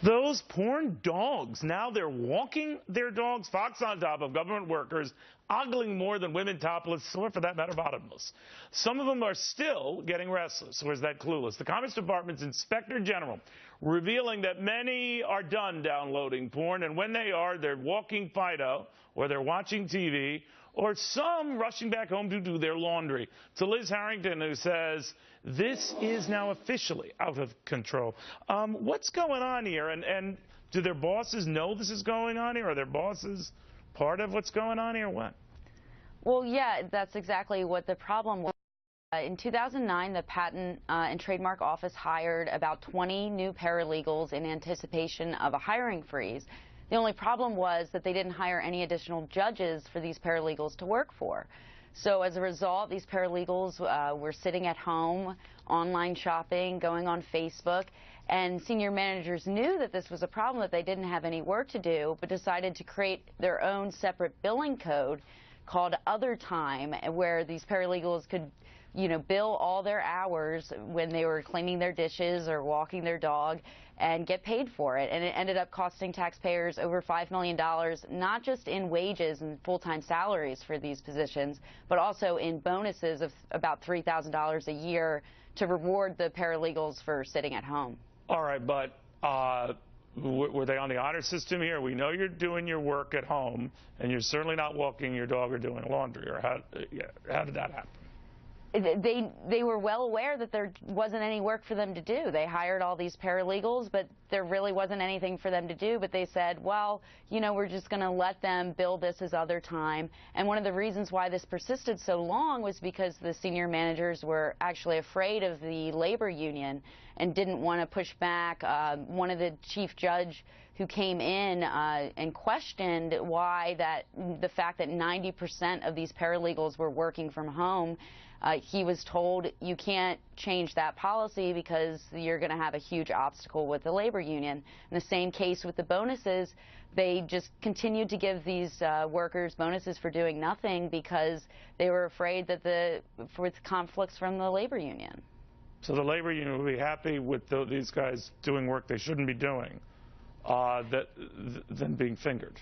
Those porn dogs, now they're walking their dogs, fox on top of government workers, ogling more than women topless, or for that matter, bottomless. Some of them are still getting restless, or is that clueless? The Commerce Department's Inspector General revealing that many are done downloading porn, and when they are, they're walking Fido, or they're watching TV, or some rushing back home to do their laundry. To Liz Harrington, who says, this is now officially out of control. What's going on here? And do their bosses know this is going on here? Are their bosses part of what's going on here? What? Well, yeah, that's exactly what the problem was. In 2009, the Patent and Trademark Office hired about 20 new paralegals in anticipation of a hiring freeze. The only problem was that they didn't hire any additional judges for these paralegals to work for. So as a result, these paralegals were sitting at home, online shopping, going on Facebook, and senior managers knew that this was a problem, that they didn't have any work to do, but decided to create their own separate billing code called Other Time, where these paralegals could bill all their hours when they were cleaning their dishes or walking their dog and get paid for it. And it ended up costing taxpayers over $5 million, not just in wages and full-time salaries for these positions, but also in bonuses of about $3,000 a year to reward the paralegals for sitting at home. All right, but were they on the honor system here? We know you're doing your work at home, and you're certainly not walking your dog or doing laundry. Or how did that happen? They were well aware that there wasn't any work for them to do. They hired all these paralegals, but there really wasn't anything for them to do. But they said, well, we're just going to let them bill this as other time. And one of the reasons why this persisted so long was because the senior managers were actually afraid of the labor union and didn't want to push back. One of the chief judge who came in and questioned why the fact that 90% of these paralegals were working from home, he was told you can't change that policy because you're going to have a huge obstacle with the labor union. In the same case with the bonuses, they just continued to give these workers bonuses for doing nothing because they were afraid that with conflicts from the labor union. So the labor union would be happy with these guys doing work they shouldn't be doing than being fingered.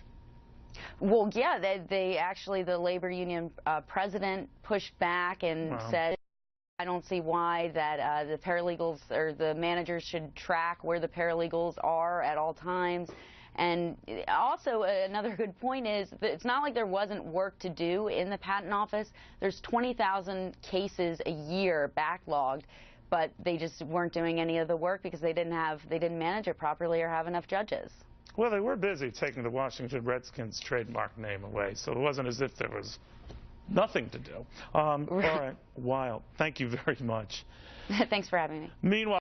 Well, yeah, the labor union president pushed back and said, I don't see why that the paralegals or the managers should track where the paralegals are at all times. And also another good point is that it's not like there wasn't work to do in the patent office. There's 20,000 cases a year backlogged, but they just weren't doing any of the work because they didn't manage it properly or have enough judges. Well, they were busy taking the Washington Redskins trademark name away, so it wasn't as if there was nothing to do. All right, wild. Thank you very much. Thanks for having me. Meanwhile,